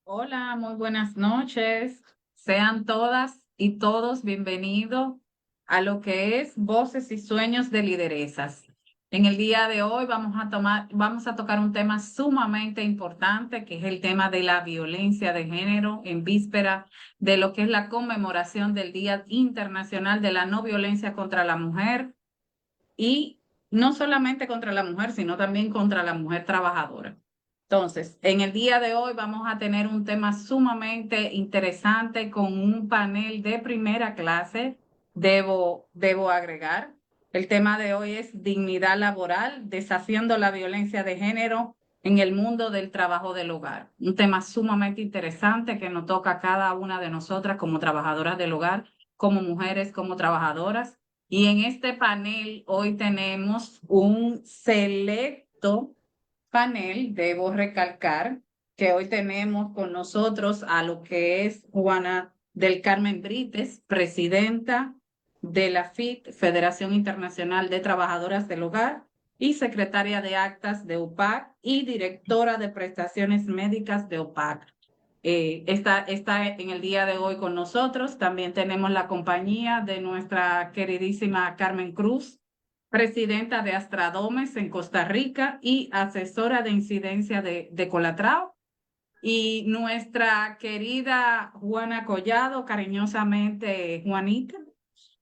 Hola, muy buenas noches. Sean todas y todos bienvenidos a lo que es Voces y Sueños de Lideresas. En el día de hoy vamos a tocar un tema sumamente importante, que es el tema de la violencia de género en víspera de lo que es la conmemoración del Día Internacional de la No Violencia contra la Mujer y no solamente contra la mujer, sino también contra la mujer trabajadora. Entonces, en el día de hoy vamos a tener un tema sumamente interesante con un panel de primera clase, debo agregar. El tema de hoy es dignidad laboral, desafiando la violencia de género en el mundo del trabajo del hogar. Un tema sumamente interesante que nos toca a cada una de nosotras como trabajadoras del hogar, como mujeres, como trabajadoras. Y en este panel hoy tenemos un selecto panel, debo recalcar que hoy tenemos con nosotros a lo que es Juana del Carmen Brites, presidenta de la FIT, Federación Internacional de Trabajadoras del Hogar, y secretaria de actas de UPAC y directora de prestaciones médicas de UPAC. Está en el día de hoy con nosotros. También tenemos la compañía de nuestra queridísima Carmen Cruz, presidenta de Astradomes en Costa Rica y asesora de incidencia de Colatrao. Y nuestra querida Juana Collado, cariñosamente Juanita,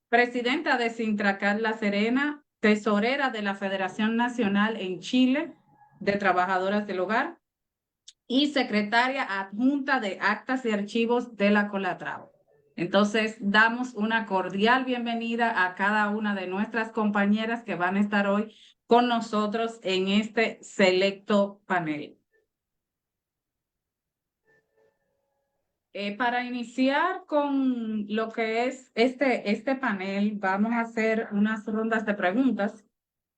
presidenta de Sintracat La Serena, tesorera de la Federación Nacional en Chile de Trabajadoras del Hogar y secretaria adjunta de Actas y Archivos de la Colatrao. Entonces, damos una cordial bienvenida a cada una de nuestras compañeras que van a estar hoy con nosotros en este selecto panel. Para iniciar con lo que es este panel, vamos a hacer unas rondas de preguntas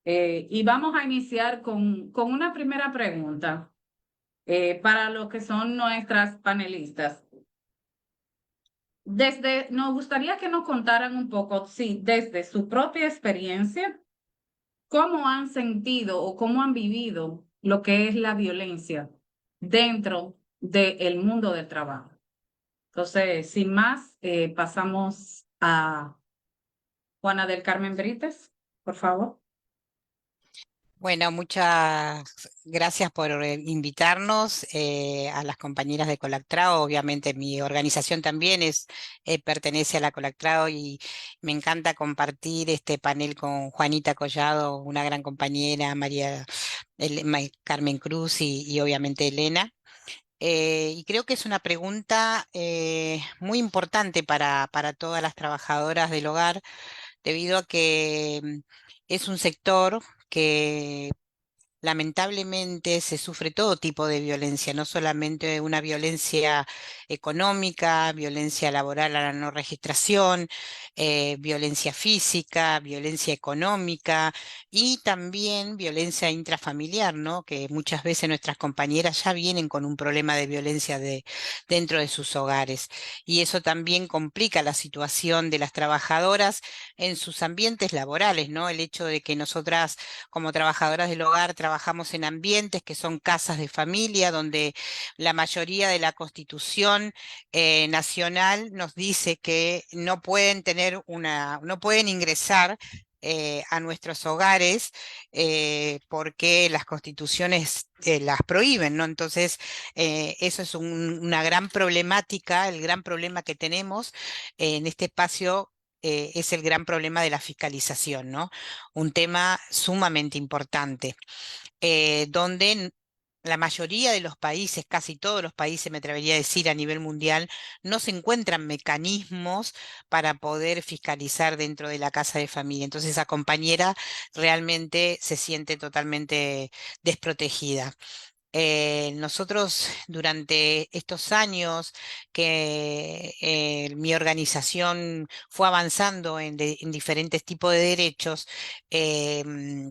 y vamos a iniciar con una primera pregunta para lo que son nuestras panelistas. Nos gustaría que nos contaran un poco, sí, desde su propia experiencia, cómo han sentido o cómo han vivido lo que es la violencia dentro del mundo del trabajo. Entonces, sin más, pasamos a Juana del Carmen Brites, por favor. Bueno, muchas gracias por invitarnos a las compañeras de Colactrao. Obviamente mi organización también pertenece a la Colactrao y me encanta compartir este panel con Juanita Collado, una gran compañera, Carmen Cruz y obviamente Elena. Y creo que es una pregunta muy importante para todas las trabajadoras del hogar, debido a que es un sector que lamentablemente se sufre todo tipo de violencia, no solamente una violencia económica, violencia laboral a la no registración, violencia física, violencia económica y también violencia intrafamiliar, ¿no? Que muchas veces nuestras compañeras ya vienen con un problema de violencia dentro de sus hogares. Y eso también complica la situación de las trabajadoras en sus ambientes laborales, ¿no? El hecho de que nosotras como trabajadoras del hogar trabajamos en ambientes que son casas de familia, donde la mayoría de la Constitución nacional nos dice que no pueden no pueden ingresar a nuestros hogares porque las constituciones las prohíben, ¿no? Entonces, eso es una gran problemática, el gran problema que tenemos en este espacio. Es el gran problema de la fiscalización, ¿no? Un tema sumamente importante, donde la mayoría de los países, casi todos los países, me atrevería a decir a nivel mundial, no se encuentran mecanismos para poder fiscalizar dentro de la casa de familia. Entonces esa compañera realmente se siente totalmente desprotegida. Nosotros durante estos años que mi organización fue avanzando en diferentes tipos de derechos,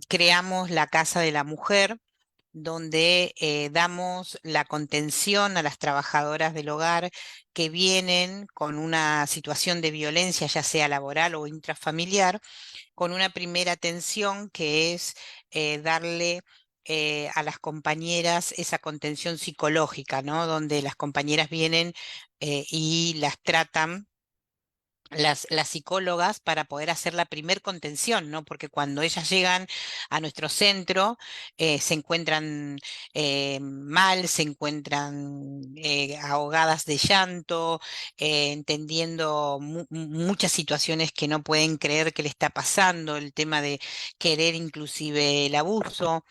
creamos la Casa de la Mujer, donde damos la contención a las trabajadoras del hogar que vienen con una situación de violencia, ya sea laboral o intrafamiliar, con una primera atención que es darle a las compañeras esa contención psicológica, ¿no? Donde las compañeras vienen y las tratan las psicólogas para poder hacer la primer contención, ¿no? Porque cuando ellas llegan a nuestro centro, se encuentran mal, se encuentran ahogadas de llanto, entendiendo muchas situaciones que no pueden creer que le está pasando, el tema de querer inclusive el abuso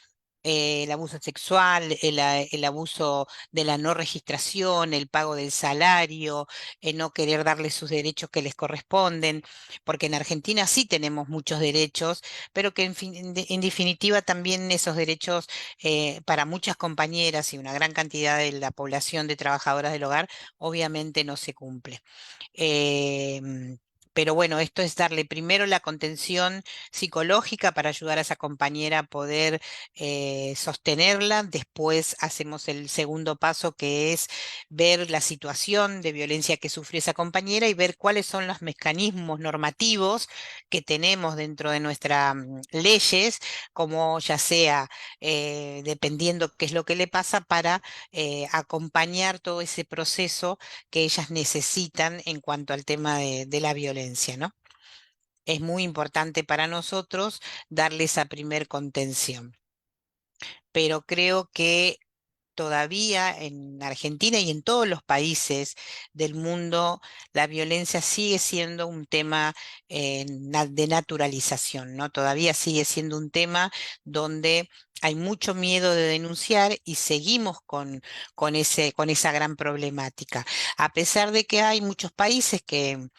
sexual, el abuso de la no registración, el pago del salario, no querer darles sus derechos que les corresponden, porque en Argentina sí tenemos muchos derechos, pero que en definitiva también esos derechos para muchas compañeras y una gran cantidad de la población de trabajadoras del hogar obviamente no se cumple. Em, pero bueno, esto es darle primero la contención psicológica para ayudar a esa compañera a poder sostenerla. Después hacemos el segundo paso, que es ver la situación de violencia que sufrió esa compañera y ver cuáles son los mecanismos normativos que tenemos dentro de nuestras leyes, como ya sea dependiendo qué es lo que le pasa, para acompañar todo ese proceso que ellas necesitan en cuanto al tema de la violencia, ¿no? Es muy importante para nosotros darle esa primer contención, pero creo que todavía en Argentina y en todos los países del mundo, la violencia sigue siendo un tema de naturalización, ¿no? Todavía sigue siendo un tema donde hay mucho miedo de denunciar y seguimos con esa gran problemática. A pesar de que hay muchos países que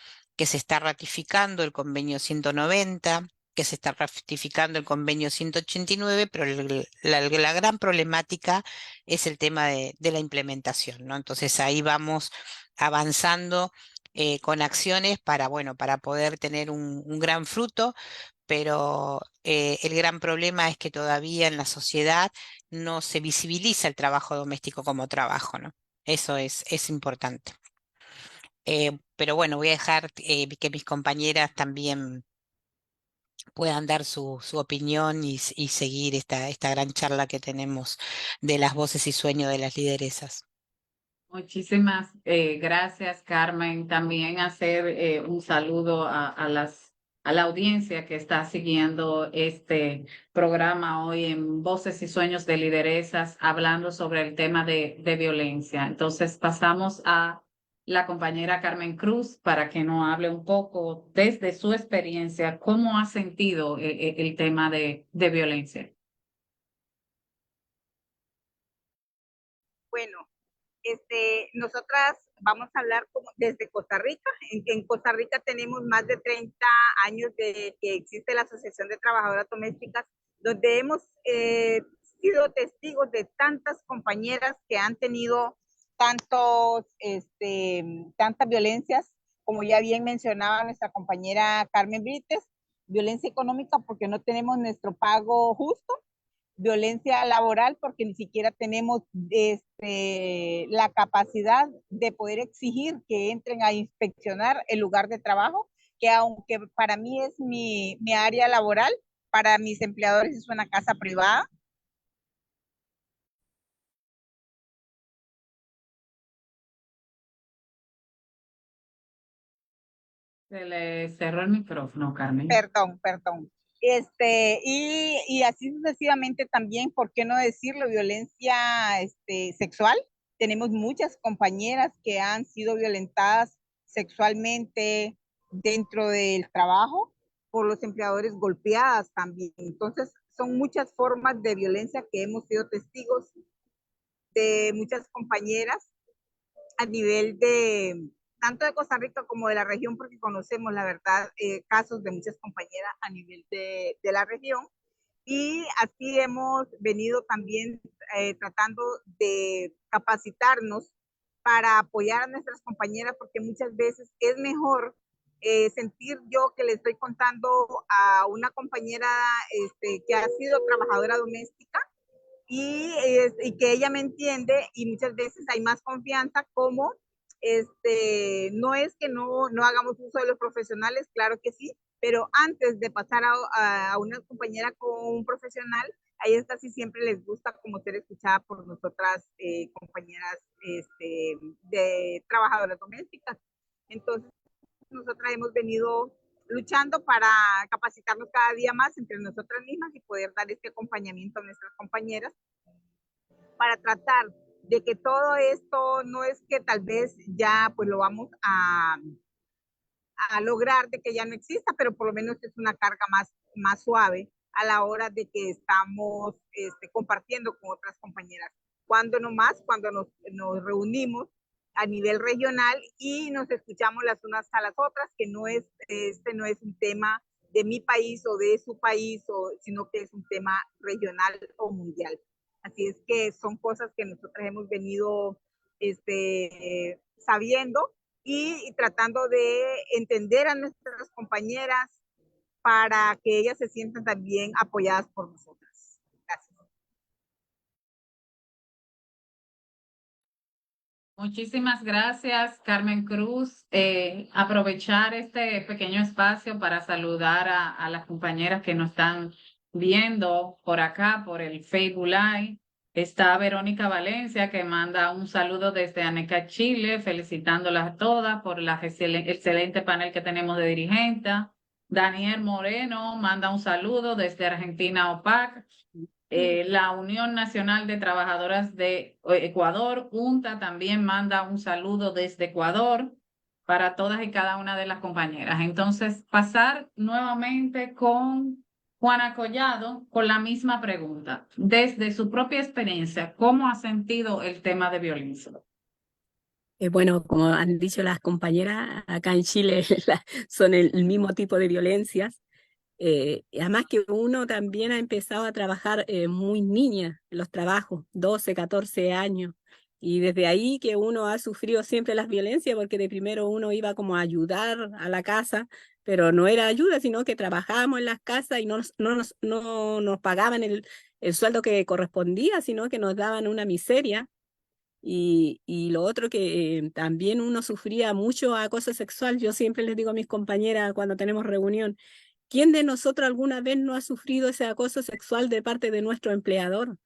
se está ratificando el convenio 190, que se está ratificando el convenio 189, pero la gran problemática es el tema de la implementación, ¿no? Entonces ahí vamos avanzando con acciones para, bueno, para poder tener un gran fruto, pero el gran problema es que todavía en la sociedad no se visibiliza el trabajo doméstico como trabajo, ¿no? Eso es importante. Pero bueno, voy a dejar que mis compañeras también puedan dar su opinión y seguir esta gran charla que tenemos de las voces y sueños de las lideresas. Muchísimas gracias, Carmen. También hacer un saludo a la audiencia que está siguiendo este programa hoy en Voces y Sueños de Lideresas, hablando sobre el tema de violencia. Entonces pasamos a la compañera Carmen Cruz para que nos hable un poco desde su experiencia, cómo ha sentido el tema de violencia. Bueno, nosotras vamos a hablar desde Costa Rica. En Costa Rica tenemos más de 30 años de que existe la Asociación de Trabajadoras Domésticas, donde hemos sido testigos de tantas compañeras que han tenido tantas violencias, como ya bien mencionaba nuestra compañera Carmen Brites, violencia económica porque no tenemos nuestro pago justo, violencia laboral porque ni siquiera tenemos la capacidad de poder exigir que entren a inspeccionar el lugar de trabajo, que aunque para mí es mi área laboral, para mis empleadores es una casa privada. Se le cerró el micrófono, Carmen. Perdón. Y así sucesivamente también, ¿por qué no decirlo? Violencia sexual. Tenemos muchas compañeras que han sido violentadas sexualmente dentro del trabajo por los empleadores, golpeadas también. Entonces, son muchas formas de violencia que hemos sido testigos de muchas compañeras a nivel de tanto de Costa Rica como de la región, porque conocemos, la verdad, casos de muchas compañeras a nivel de la región. Y así hemos venido también tratando de capacitarnos para apoyar a nuestras compañeras, porque muchas veces es mejor sentir yo que le estoy contando a una compañera que ha sido trabajadora doméstica y que ella me entiende, y muchas veces hay más confianza, como no es que no hagamos uso de los profesionales, claro que sí, pero antes de pasar a una compañera con un profesional, A ellas casi siempre les gusta como ser escuchada por nosotras compañeras de trabajadoras domésticas. Entonces, nosotras hemos venido luchando para capacitarnos cada día más entre nosotras mismas y poder dar este acompañamiento a nuestras compañeras para tratar de que todo esto no es que tal vez ya pues lo vamos a lograr de que ya no exista, pero por lo menos es una carga más suave a la hora de que estamos compartiendo con otras compañeras. Cuando nos reunimos a nivel regional y nos escuchamos las unas a las otras, que no es, no es un tema de mi país o de su país, sino que es un tema regional o mundial. Así es que son cosas que nosotros hemos venido sabiendo y tratando de entender a nuestras compañeras para que ellas se sientan también apoyadas por nosotras. Gracias. Muchísimas gracias, Carmen Cruz. Aprovechar este pequeño espacio para saludar a las compañeras que nos están viendo por acá, por el Facebook Live. Está Verónica Valencia, que manda un saludo desde Aneca, Chile, felicitándolas a todas por la excelente panel que tenemos de dirigentes. Daniel Moreno manda un saludo desde Argentina, OPAC. La Unión Nacional de Trabajadoras de Ecuador, UNTA, también manda un saludo desde Ecuador para todas y cada una de las compañeras. Entonces, pasar nuevamente con Juana Collado con la misma pregunta. Desde su propia experiencia, ¿cómo ha sentido el tema de violencia? Bueno, como han dicho las compañeras, acá en Chile son el mismo tipo de violencias. Además que uno también ha empezado a trabajar muy niña en los trabajos, 12, 14 años. Y desde ahí que uno ha sufrido siempre las violencias, porque de primero uno iba como a ayudar a la casa, pero no era ayuda, sino que trabajábamos en las casas y no nos pagaban el sueldo que correspondía, sino que nos daban una miseria. Y lo otro que también uno sufría mucho acoso sexual. Yo siempre les digo a mis compañeras cuando tenemos reunión, ¿quién de nosotros alguna vez no ha sufrido ese acoso sexual de parte de nuestro empleador?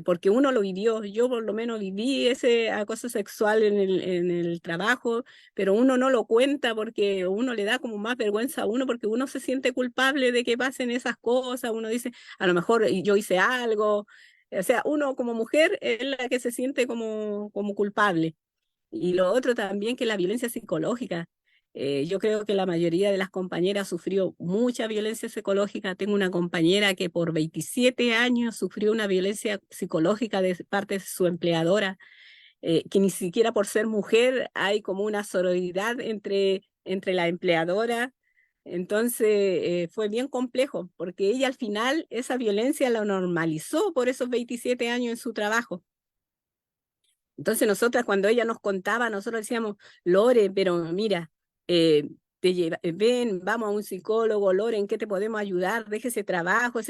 Porque uno lo vivió, yo por lo menos viví ese acoso sexual en el trabajo, pero uno no lo cuenta porque uno le da como más vergüenza a uno porque uno se siente culpable de que pasen esas cosas, uno dice, a lo mejor yo hice algo, o sea, uno como mujer es la que se siente como culpable. Y lo otro también que la violencia psicológica. Yo creo que la mayoría de las compañeras sufrió mucha violencia psicológica. Tengo una compañera que por 27 años sufrió una violencia psicológica de parte de su empleadora, que ni siquiera por ser mujer hay como una sororidad entre la empleadora. Entonces fue bien complejo, porque ella al final esa violencia la normalizó por esos 27 años en su trabajo. Entonces nosotras cuando ella nos contaba, nosotros decíamos, Lore, pero mira, ven, vamos a un psicólogo, Lore, ¿en qué te podemos ayudar? Deje ese trabajo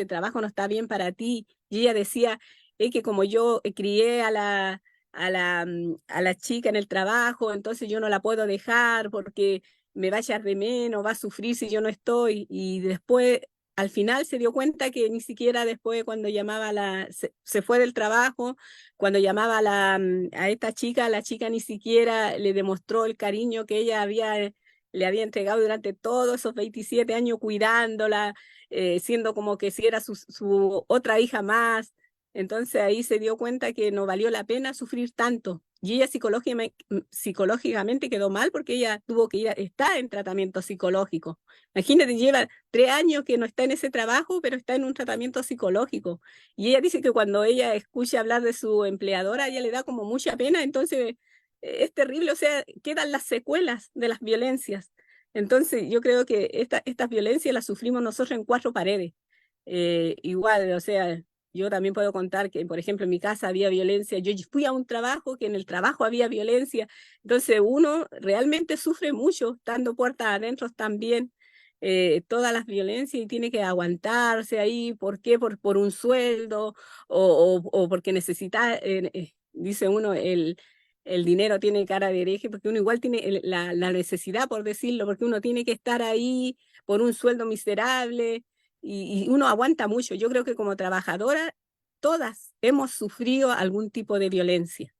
no está bien para ti. Y ella decía, es que como yo crié a la chica en el trabajo, entonces yo no la puedo dejar porque me va a echar de menos, va a sufrir si yo no estoy. Y después al final se dio cuenta que ni siquiera después cuando llamaba se fue del trabajo, cuando llamaba a esta chica, la chica ni siquiera le demostró el cariño que ella le había entregado durante todos esos 27 años cuidándola, siendo como que si era su otra hija más. Entonces ahí se dio cuenta que no valió la pena sufrir tanto. Y ella psicológicamente quedó mal porque ella tuvo que estar en tratamiento psicológico. Imagínate, lleva 3 años que no está en ese trabajo, pero está en un tratamiento psicológico. Y ella dice que cuando ella escucha hablar de su empleadora, a ella le da como mucha pena, entonces es terrible, o sea, quedan las secuelas de las violencias. Entonces yo creo que estas violencias las sufrimos nosotros en 4 paredes. Igual, o sea, yo también puedo contar que, por ejemplo, en mi casa había violencia, yo fui a un trabajo que en el trabajo había violencia, entonces uno realmente sufre mucho, estando puertas adentro también. Todas las violencias y tiene que aguantarse ahí. ¿Por qué? Por un sueldo o porque necesita, dice uno, el dinero tiene cara de hereje, porque uno igual tiene la necesidad, por decirlo, porque uno tiene que estar ahí por un sueldo miserable. y uno aguanta mucho. Yo creo que como trabajadora, todas hemos sufrido algún tipo de violencia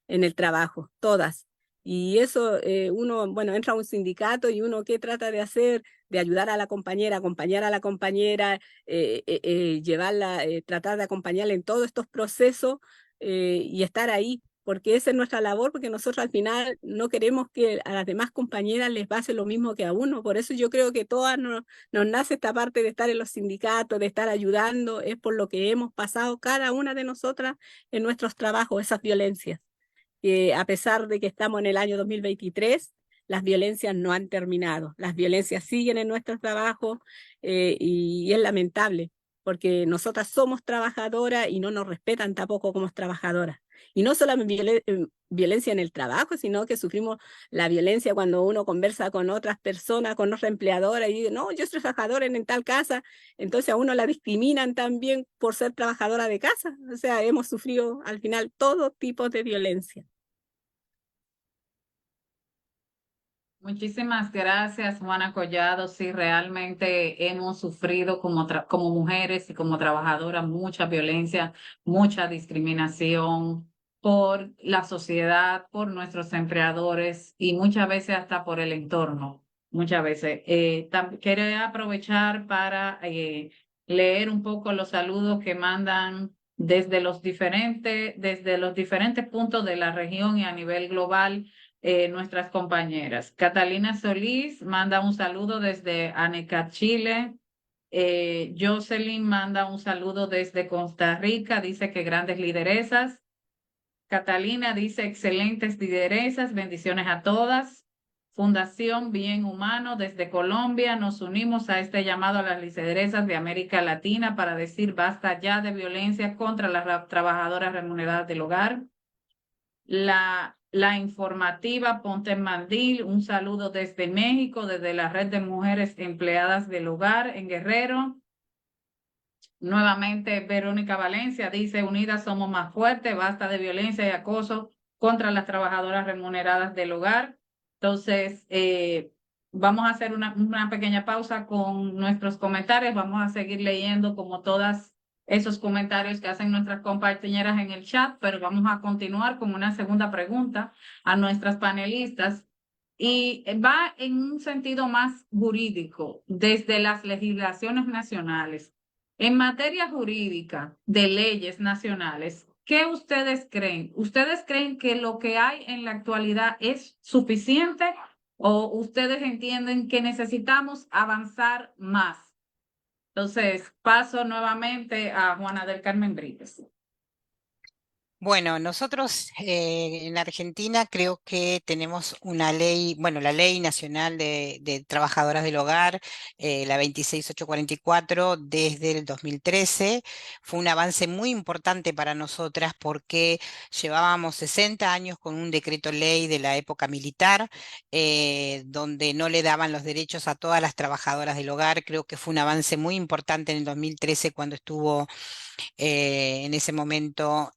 en el trabajo, todas. Y eso uno, bueno, entra a un sindicato y uno qué trata de hacer, de ayudar a la compañera, acompañar a la compañera, llevarla, tratar de acompañarla en todos estos procesos y estar ahí, porque esa es nuestra labor, porque nosotros al final no queremos que a las demás compañeras les pase lo mismo que a uno. Por eso yo creo que todas nos nace esta parte de estar en los sindicatos, de estar ayudando, es por lo que hemos pasado cada una de nosotras en nuestros trabajos, esas violencias que a pesar de que estamos en el año 2023, las violencias no han terminado. Las violencias siguen en nuestro trabajo y es lamentable, porque nosotras somos trabajadoras y no nos respetan tampoco como trabajadoras. Y no solo violencia en el trabajo, sino que sufrimos la violencia cuando uno conversa con otras personas, con otra empleadora y dice, no, yo soy trabajadora en tal casa, entonces a uno la discriminan también por ser trabajadora de casa. O sea, hemos sufrido al final todo tipo de violencia. Muchísimas gracias, Juana Collado. Sí, realmente hemos sufrido como mujeres y como trabajadoras mucha violencia, mucha discriminación por la sociedad, por nuestros empleadores y muchas veces hasta por el entorno. Muchas veces. Quería aprovechar para leer un poco los saludos que mandan desde los diferentes puntos de la región y a nivel global nuestras compañeras. Catalina Solís manda un saludo desde Anecat, Chile. Jocelyn manda un saludo desde Costa Rica, dice que grandes lideresas. Catalina dice excelentes lideresas, bendiciones a todas. Fundación Bien Humano desde Colombia, nos unimos a este llamado a las lideresas de América Latina para decir basta ya de violencia contra las trabajadoras remuneradas del hogar. La informativa Ponte en Mandil, un saludo desde México, desde la Red de Mujeres Empleadas del Hogar en Guerrero. Nuevamente, Verónica Valencia dice, unidas somos más fuertes, basta de violencia y acoso contra las trabajadoras remuneradas del hogar. Entonces, vamos a hacer una pequeña pausa con nuestros comentarios. Vamos a seguir leyendo como todas esos comentarios que hacen nuestras compañeras en el chat, pero vamos a continuar con una segunda pregunta a nuestras panelistas y va en un sentido más jurídico, desde las legislaciones nacionales. En materia jurídica de leyes nacionales, ¿qué ustedes creen? ¿Ustedes creen que lo que hay en la actualidad es suficiente o ustedes entienden que necesitamos avanzar más? Entonces, paso nuevamente a Juana del Carmen Bríguez. Bueno, nosotros en la Argentina creo que tenemos una ley, bueno, la Ley Nacional de Trabajadoras del Hogar, la 26844, desde el 2013. Fue un avance muy importante para nosotras porque llevábamos 60 años con un decreto ley de la época militar, donde no le daban los derechos a todas las trabajadoras del hogar. Creo que fue un avance muy importante en el 2013 cuando estuvo en ese momento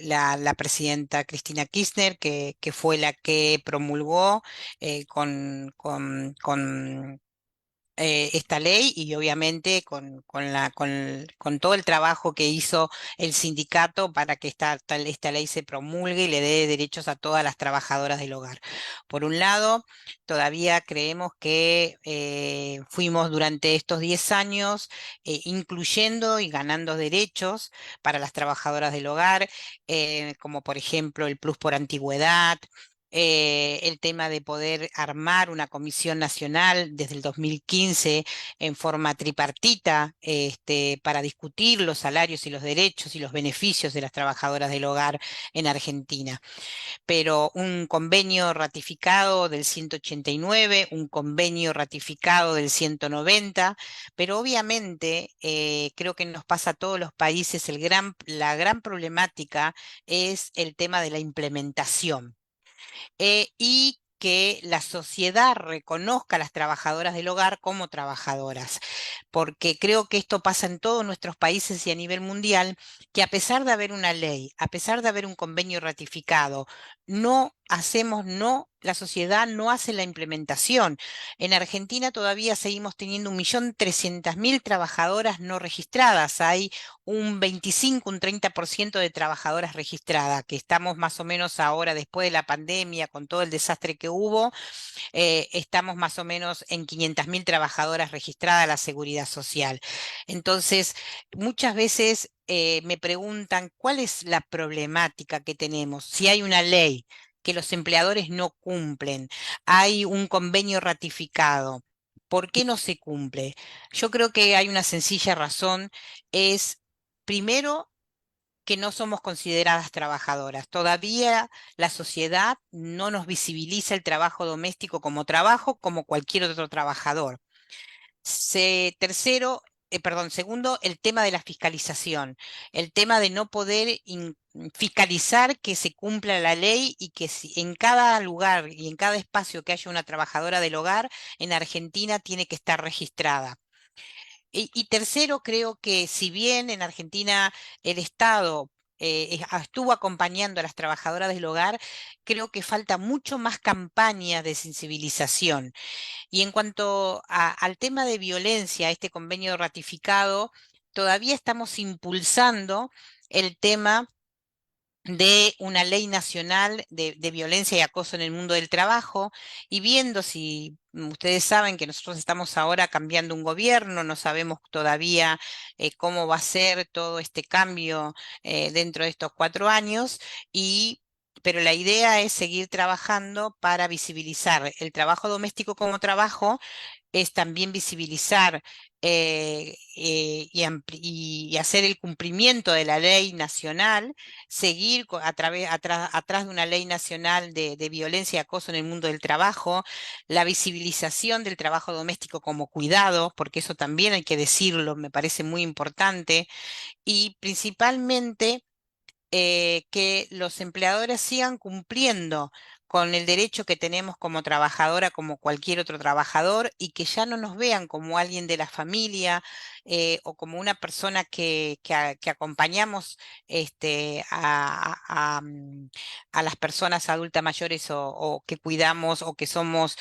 la presidenta Cristina Kirchner, que fue la que promulgó con esta ley y obviamente con todo el trabajo que hizo el sindicato para que esta ley se promulgue y le dé derechos a todas las trabajadoras del hogar. Por un lado, todavía creemos que fuimos durante estos 10 años incluyendo y ganando derechos para las trabajadoras del hogar, como por ejemplo el plus por antigüedad, el tema de poder armar una comisión nacional desde el 2015 en forma tripartita para discutir los salarios y los derechos y los beneficios de las trabajadoras del hogar en Argentina. Pero un convenio ratificado del 189, un convenio ratificado del 190, pero obviamente creo que nos pasa a todos los países, la gran problemática es el tema de la implementación. Y que la sociedad reconozca a las trabajadoras del hogar como trabajadoras, porque creo que esto pasa en todos nuestros países y a nivel mundial, que a pesar de haber una ley, a pesar de haber un convenio ratificado, no la sociedad no hace la implementación. En Argentina todavía seguimos teniendo 1.300.000 trabajadoras no registradas. Hay un 25, un 30% de trabajadoras registradas, que estamos más o menos ahora, después de la pandemia, con todo el desastre que hubo, estamos más o menos en 500.000 trabajadoras registradas a la Seguridad Social. Entonces, muchas veces me preguntan cuál es la problemática que tenemos, si hay una ley que los empleadores no cumplen, hay un convenio ratificado. ¿Por qué no se cumple? Yo creo que hay una sencilla razón, es primero que no somos consideradas trabajadoras. Todavía la sociedad no nos visibiliza el trabajo doméstico como trabajo, como cualquier otro trabajador. Segundo, el tema de la fiscalización, el tema de no poder fiscalizar que se cumpla la ley y que en cada lugar y en cada espacio que haya una trabajadora del hogar, en Argentina tiene que estar registrada. Y tercero, creo que si bien en Argentina el Estado estuvo acompañando a las trabajadoras del hogar, creo que falta mucho más campaña de sensibilización. Y en cuanto al tema de violencia, este convenio ratificado, todavía estamos impulsando el tema de una ley nacional de violencia y acoso en el mundo del trabajo, y viendo si ustedes saben que nosotros estamos ahora cambiando un gobierno, no sabemos todavía cómo va a ser todo este cambio dentro de estos 4 años, pero la idea es seguir trabajando para visibilizar el trabajo doméstico como trabajo, es también visibilizar y hacer el cumplimiento de la ley nacional, seguir atrás de una ley nacional de violencia y acoso en el mundo del trabajo, la visibilización del trabajo doméstico como cuidado, porque eso también hay que decirlo, me parece muy importante, y principalmente que los empleadores sigan cumpliendo con el derecho que tenemos como trabajadora, como cualquier otro trabajador, y que ya no nos vean como alguien de la familia o como una persona que acompañamos a las personas adultas mayores o que cuidamos o que somos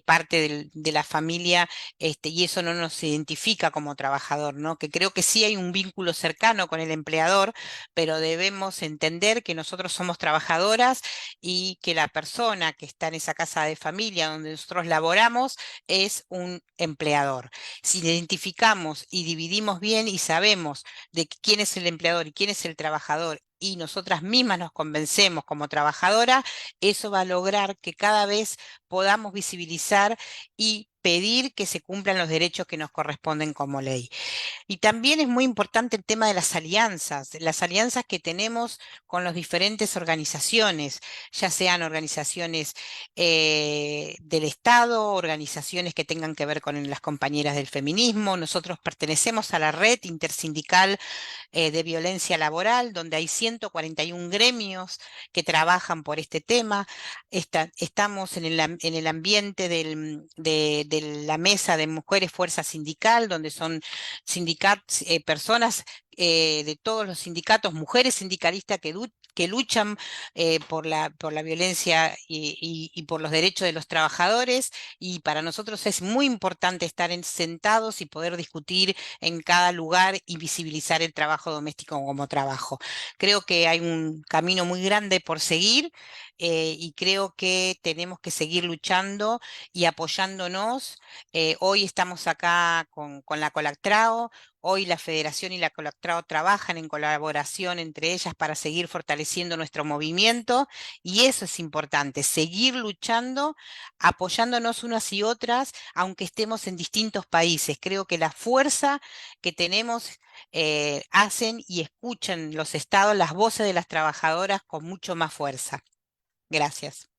parte de la familia, y eso no nos identifica como trabajador, ¿no? Que creo que sí hay un vínculo cercano con el empleador, pero debemos entender que nosotros somos trabajadoras y que la persona que está en esa casa de familia donde nosotros laboramos es un empleador. Si identificamos y dividimos bien y sabemos de quién es el empleador y quién es el trabajador, y nosotras mismas nos convencemos como trabajadora, eso va a lograr que cada vez podamos visibilizar y pedir que se cumplan los derechos que nos corresponden como ley. Y también es muy importante el tema de las alianzas que tenemos con las diferentes organizaciones, ya sean organizaciones del Estado, organizaciones que tengan que ver con las compañeras del feminismo. Nosotros pertenecemos a la red intersindical de violencia laboral, donde hay 141 gremios que trabajan por este tema. Estamos en el ambiente de la mesa de mujeres fuerza sindical, donde son personas de todos los sindicatos, mujeres sindicalistas que luchan por la violencia y por los derechos de los trabajadores, y para nosotros es muy importante estar sentados y poder discutir en cada lugar y visibilizar el trabajo doméstico como trabajo. Creo que hay un camino muy grande por seguir y creo que tenemos que seguir luchando y apoyándonos. Hoy estamos acá con la Colactrao. Hoy la Federación y la Colactrao trabajan en colaboración entre ellas para seguir fortaleciendo nuestro movimiento, y eso es importante, seguir luchando, apoyándonos unas y otras, aunque estemos en distintos países. Creo que la fuerza que tenemos hacen y escuchan los estados las voces de las trabajadoras con mucho más fuerza. Gracias.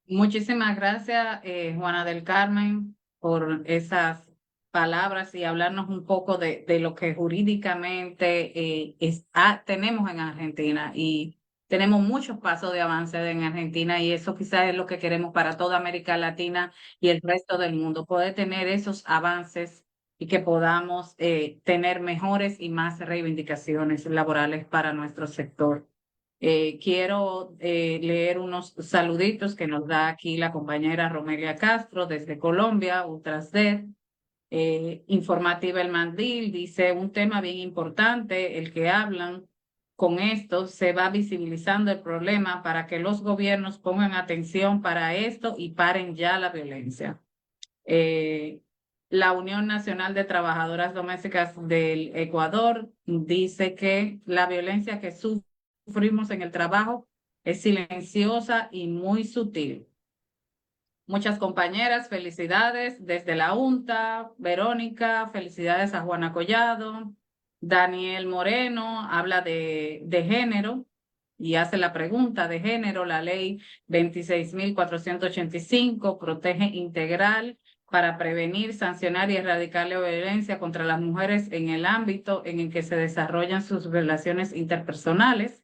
Muchísimas gracias, Juana del Carmen, por esas palabras y hablarnos un poco de lo que jurídicamente tenemos en Argentina. Y tenemos muchos pasos de avance en Argentina, y eso quizás es lo que queremos para toda América Latina y el resto del mundo, poder tener esos avances y que podamos tener mejores y más reivindicaciones laborales para nuestro sector. Quiero leer unos saluditos que nos da aquí la compañera Romelia Castro desde Colombia, Ultrasdet. Informativa El Mandil dice un tema bien importante, el que hablan. Con esto se va visibilizando el problema para que los gobiernos pongan atención para esto y paren ya la violencia. La Unión Nacional de Trabajadoras Domésticas del Ecuador dice que la violencia que sufrimos en el trabajo es silenciosa y muy sutil. Muchas compañeras, felicidades desde la UNTA. Verónica, felicidades a Juana Collado. Daniel Moreno habla de género y hace la pregunta de género. La ley 26.485 protege integral para prevenir, sancionar y erradicar la violencia contra las mujeres en el ámbito en el que se desarrollan sus relaciones interpersonales.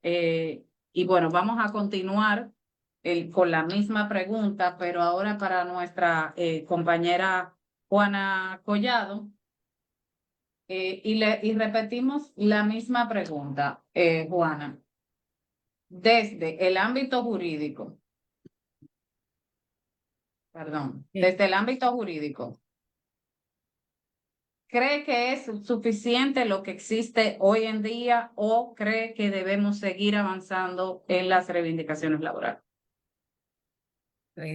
Y bueno, vamos a continuar con la misma pregunta, pero ahora para nuestra compañera Juana Collado. Y repetimos la misma pregunta, Juana. Desde el ámbito jurídico, desde el ámbito jurídico, ¿cree que es suficiente lo que existe hoy en día o cree que debemos seguir avanzando en las reivindicaciones laborales?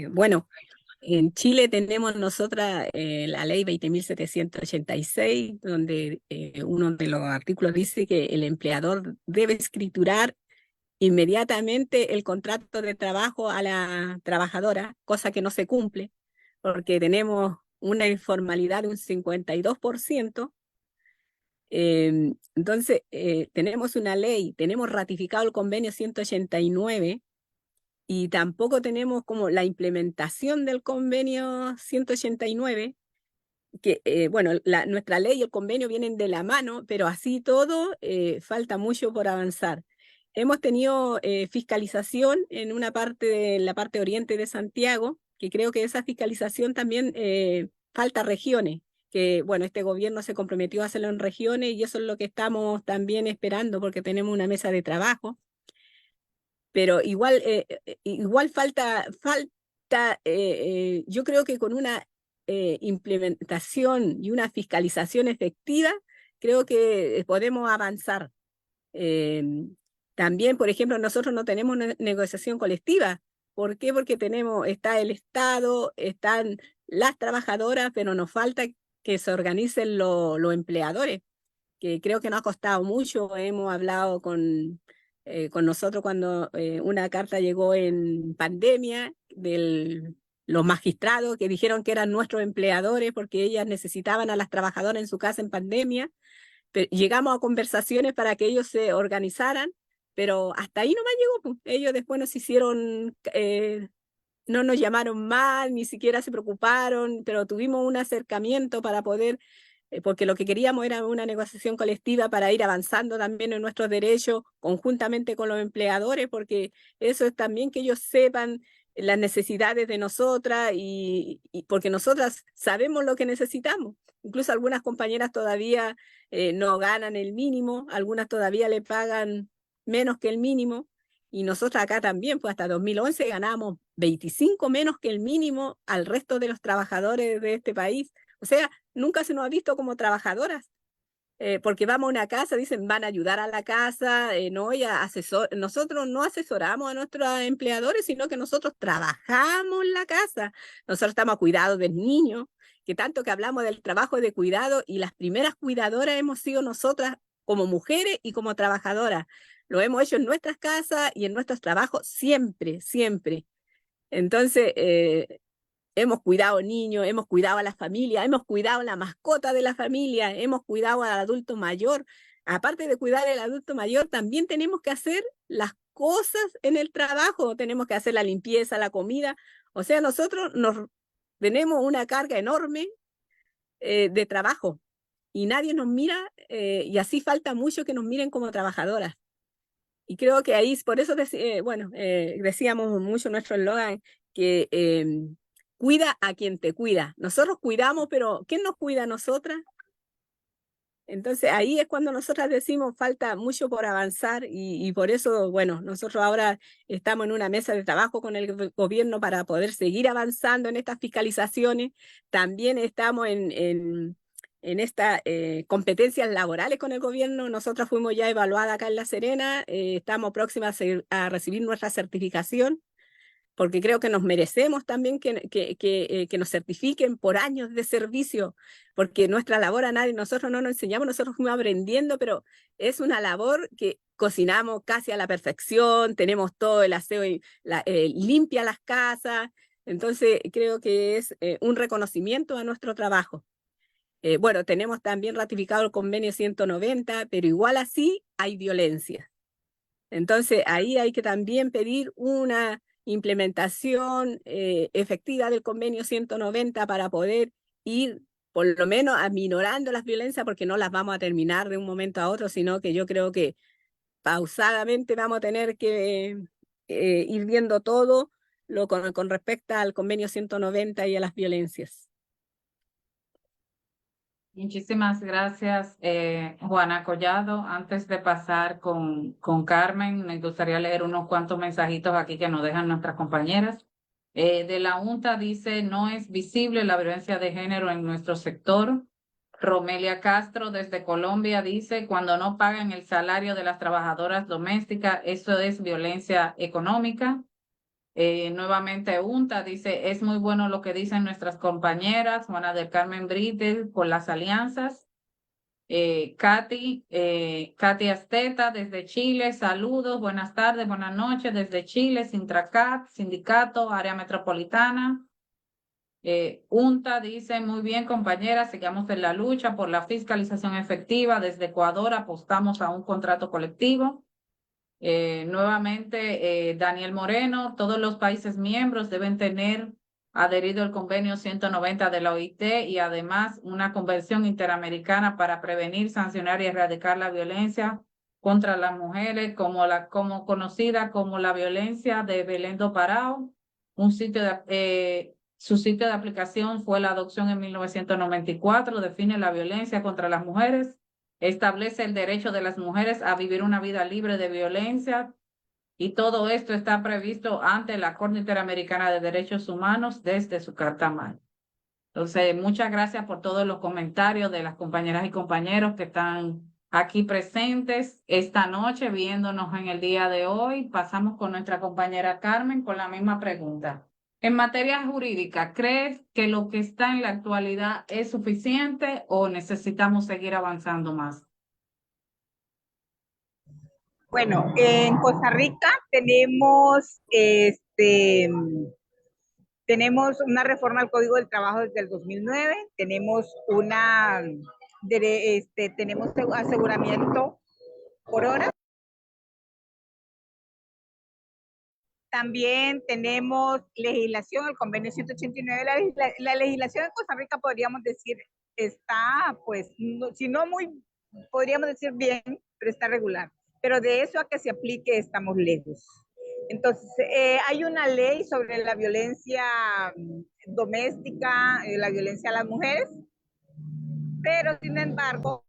Bueno, en Chile tenemos nosotras la ley 20.786, donde uno de los artículos dice que el empleador debe escriturar inmediatamente el contrato de trabajo a la trabajadora, cosa que no se cumple, porque tenemos una informalidad de un 52%. Entonces, tenemos una ley, tenemos ratificado el convenio 189 y tampoco tenemos como la implementación del convenio 189, que, bueno, nuestra ley y el convenio vienen de la mano, pero así todo falta mucho por avanzar. Hemos tenido fiscalización en una parte de la parte oriente de Santiago, que creo que esa fiscalización también falta regiones, que bueno, este gobierno se comprometió a hacerlo en regiones y eso es lo que estamos también esperando porque tenemos una mesa de trabajo. Pero igual falta yo creo que con una implementación y una fiscalización efectiva, creo que podemos avanzar. También, por ejemplo, nosotros no tenemos negociación colectiva. ¿Por qué? Porque está el Estado, están las trabajadoras, pero nos falta que se organicen los empleadores, que creo que nos ha costado mucho. Hemos hablado con nosotros cuando una carta llegó en pandemia de los magistrados que dijeron que eran nuestros empleadores porque ellas necesitaban a las trabajadoras en su casa en pandemia. Pero llegamos a conversaciones para que ellos se organizaran, pero hasta ahí nomás llegó, pues. Ellos después nos hicieron, no nos llamaron mal, ni siquiera se preocuparon, pero tuvimos un acercamiento para poder, porque lo que queríamos era una negociación colectiva para ir avanzando también en nuestros derechos conjuntamente con los empleadores, porque eso es también que ellos sepan las necesidades de nosotras y porque nosotras sabemos lo que necesitamos. Incluso algunas compañeras todavía no ganan el mínimo, algunas todavía le pagan menos que el mínimo, y nosotros acá también, pues hasta 2011 ganábamos 25 menos que el mínimo al resto de los trabajadores de este país. O sea, nunca se nos ha visto como trabajadoras, porque vamos a una casa, dicen van a ayudar a la casa, no, nosotros no asesoramos a nuestros empleadores, sino que nosotros trabajamos la casa, nosotros estamos a cuidado del niño, que tanto que hablamos del trabajo de cuidado, y las primeras cuidadoras hemos sido nosotras como mujeres y como trabajadoras. Lo hemos hecho en nuestras casas y en nuestros trabajos siempre, siempre. Entonces, hemos cuidado niños, hemos cuidado a la familia, hemos cuidado la mascota de la familia, hemos cuidado al adulto mayor. Aparte de cuidar al adulto mayor, también tenemos que hacer las cosas en el trabajo, tenemos que hacer la limpieza, la comida. O sea, nosotros tenemos una carga enorme de trabajo y nadie nos mira, y así falta mucho que nos miren como trabajadoras. Y creo que ahí, por eso decíamos mucho nuestro eslogan, que cuida a quien te cuida. Nosotros cuidamos, pero ¿quién nos cuida a nosotras? Entonces ahí es cuando nosotras decimos falta mucho por avanzar y por eso, bueno, nosotros ahora estamos en una mesa de trabajo con el gobierno para poder seguir avanzando en estas fiscalizaciones. También estamos en estas competencias laborales con el gobierno. Nosotras fuimos ya evaluadas acá en La Serena, estamos próximas a recibir nuestra certificación, porque creo que nos merecemos también que nos certifiquen por años de servicio, porque nuestra labor a nadie, nosotros no nos enseñamos, nosotros fuimos aprendiendo, pero es una labor que cocinamos casi a la perfección, tenemos todo el aseo limpia las casas, entonces creo que es un reconocimiento a nuestro trabajo. Bueno, tenemos también ratificado el convenio 190, pero igual así hay violencia. Entonces, ahí hay que también pedir una implementación efectiva del convenio 190 para poder ir por lo menos aminorando las violencias, porque no las vamos a terminar de un momento a otro, sino que yo creo que pausadamente vamos a tener que ir viendo todo con respecto al convenio 190 y a las violencias. Muchísimas gracias, Juana Collado. Antes de pasar con Carmen, me gustaría leer unos cuantos mensajitos aquí que nos dejan nuestras compañeras. De la UNTA dice, no es visible la violencia de género en nuestro sector. Romelia Castro desde Colombia dice, cuando no pagan el salario de las trabajadoras domésticas, eso es violencia económica. Nuevamente UNTA dice, es muy bueno lo que dicen nuestras compañeras, Juana del Carmen Brites, por las alianzas. Katy Asteta desde Chile, saludos, buenas tardes, buenas noches desde Chile, Sintracat, sindicato, área metropolitana. UNTA dice, muy bien compañeras, sigamos en la lucha por la fiscalización efectiva. Desde Ecuador apostamos a un contrato colectivo. Nuevamente, Daniel Moreno, todos los países miembros deben tener adherido el convenio 190 de la OIT y además una convención interamericana para prevenir, sancionar y erradicar la violencia contra las mujeres, como conocida como la violencia de Belén do Pará. Su sitio de aplicación fue la adopción en 1994, define la violencia contra las mujeres, establece el derecho de las mujeres a vivir una vida libre de violencia y todo esto está previsto ante la Corte Interamericana de Derechos Humanos desde su Carta Magna. Entonces, muchas gracias por todos los comentarios de las compañeras y compañeros que están aquí presentes esta noche viéndonos en el día de hoy. Pasamos con nuestra compañera Carmen con la misma pregunta. En materia jurídica, ¿crees que lo que está en la actualidad es suficiente o necesitamos seguir avanzando más? Bueno, en Costa Rica tenemos una reforma al Código del Trabajo desde el 2009, tenemos tenemos aseguramiento por hora. También tenemos legislación, el convenio 189, la legislación en Costa Rica podríamos decir está, pues, no, si no muy, podríamos decir bien, pero está regular. Pero de eso a que se aplique estamos lejos. Entonces, hay una ley sobre la violencia doméstica, la violencia a las mujeres, pero sin embargo,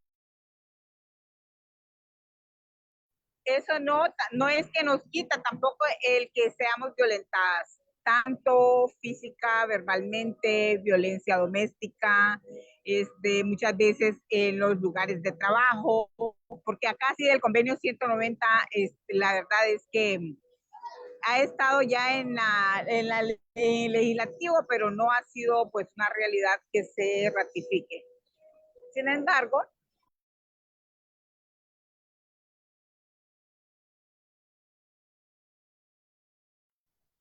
eso no es que nos quita tampoco el que seamos violentadas, tanto física, verbalmente, violencia doméstica, muchas veces en los lugares de trabajo, porque acá sí el convenio 190, la verdad es que ha estado ya en el legislativo, pero no ha sido pues una realidad que se ratifique. Sin embargo,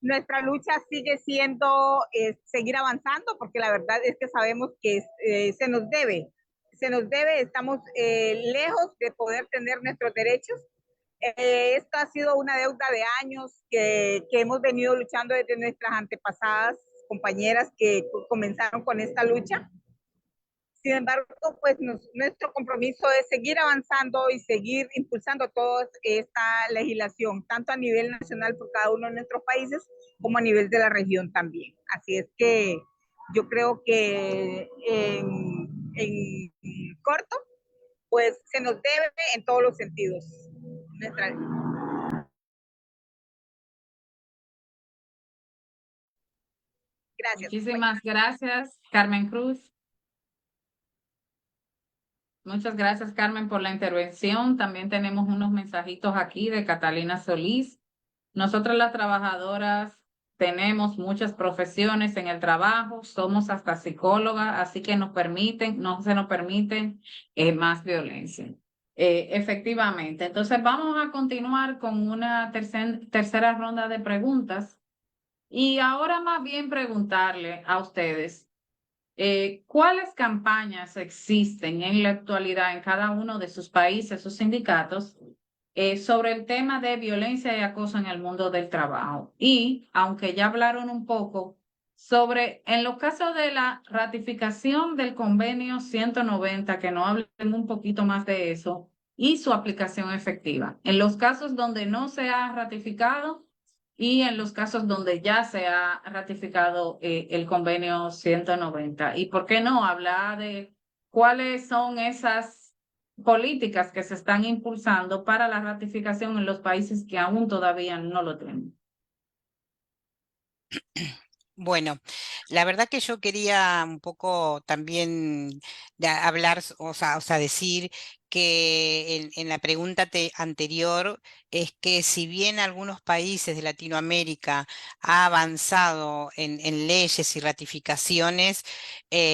nuestra lucha sigue siendo seguir avanzando, porque la verdad es que sabemos que se nos debe, estamos lejos de poder tener nuestros derechos. Esto ha sido una deuda de años que hemos venido luchando desde nuestras antepasadas compañeras que comenzaron con esta lucha. Sin embargo, pues nuestro compromiso es seguir avanzando y seguir impulsando toda esta legislación, tanto a nivel nacional por cada uno de nuestros países, como a nivel de la región también. Así es que yo creo que en corto pues se nos debe en todos los sentidos. Gracias. Muchísimas gracias, Carmen Cruz. Muchas gracias, Carmen, por la intervención. También tenemos unos mensajitos aquí de Catalina Solís. Nosotras las trabajadoras tenemos muchas profesiones en el trabajo, somos hasta psicólogas, así que no se nos permiten más violencia. Efectivamente. Entonces vamos a continuar con una tercera ronda de preguntas. Y ahora más bien preguntarle a ustedes. ¿Cuáles campañas existen en la actualidad en cada uno de sus países, sus sindicatos, sobre el tema de violencia y acoso en el mundo del trabajo? Y, aunque ya hablaron un poco sobre, en los casos de la ratificación del convenio 190, que no hablen un poquito más de eso, y su aplicación efectiva. En los casos donde no se ha ratificado, y en los casos donde ya se ha ratificado el convenio 190. ¿Y por qué no hablar de cuáles son esas políticas que se están impulsando para la ratificación en los países que aún todavía no lo tienen? Bueno, la verdad que yo quería un poco también hablar, o sea, decir que en la pregunta anterior es que si bien algunos países de Latinoamérica ha avanzado en leyes y ratificaciones,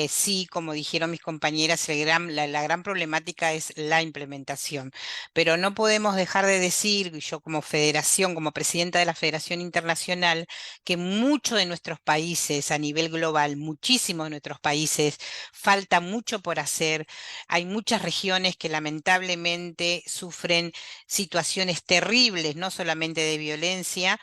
sí, como dijeron mis compañeras, la gran problemática es la implementación. Pero no podemos dejar de decir, yo como federación, como presidenta de la Federación Internacional, que muchos de nuestros países a nivel global, muchísimos de nuestros países, falta mucho por hacer. Hay muchas regiones que lamentablemente sufren situaciones terribles, no solamente de violencia,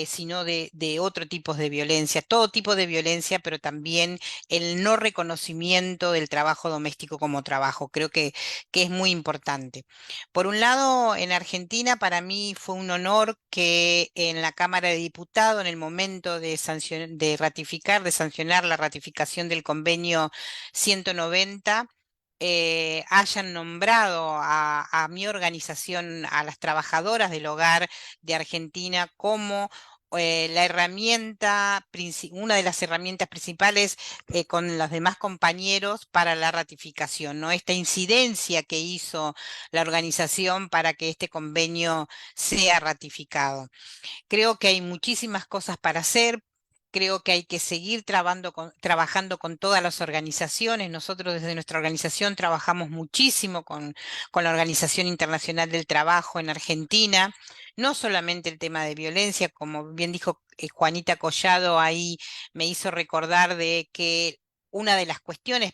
sino de otro tipo de violencia, todo tipo de violencia, pero también el no reconocimiento del trabajo doméstico como trabajo. Creo que es muy importante. Por un lado, en Argentina para mí fue un honor que en la Cámara de Diputados, en el momento de sancionar la ratificación del convenio 190, hayan nombrado a mi organización, a las trabajadoras del hogar de Argentina, como la una de las herramientas principales con los demás compañeros para la ratificación, ¿no? Esta incidencia que hizo la organización para que este convenio sea ratificado. Creo que hay muchísimas cosas para hacer. Creo que hay que seguir trabajando con todas las organizaciones. Nosotros desde nuestra organización trabajamos muchísimo con la Organización Internacional del Trabajo en Argentina. No solamente el tema de violencia, como bien dijo Juanita Collado, ahí me hizo recordar de que una de las cuestiones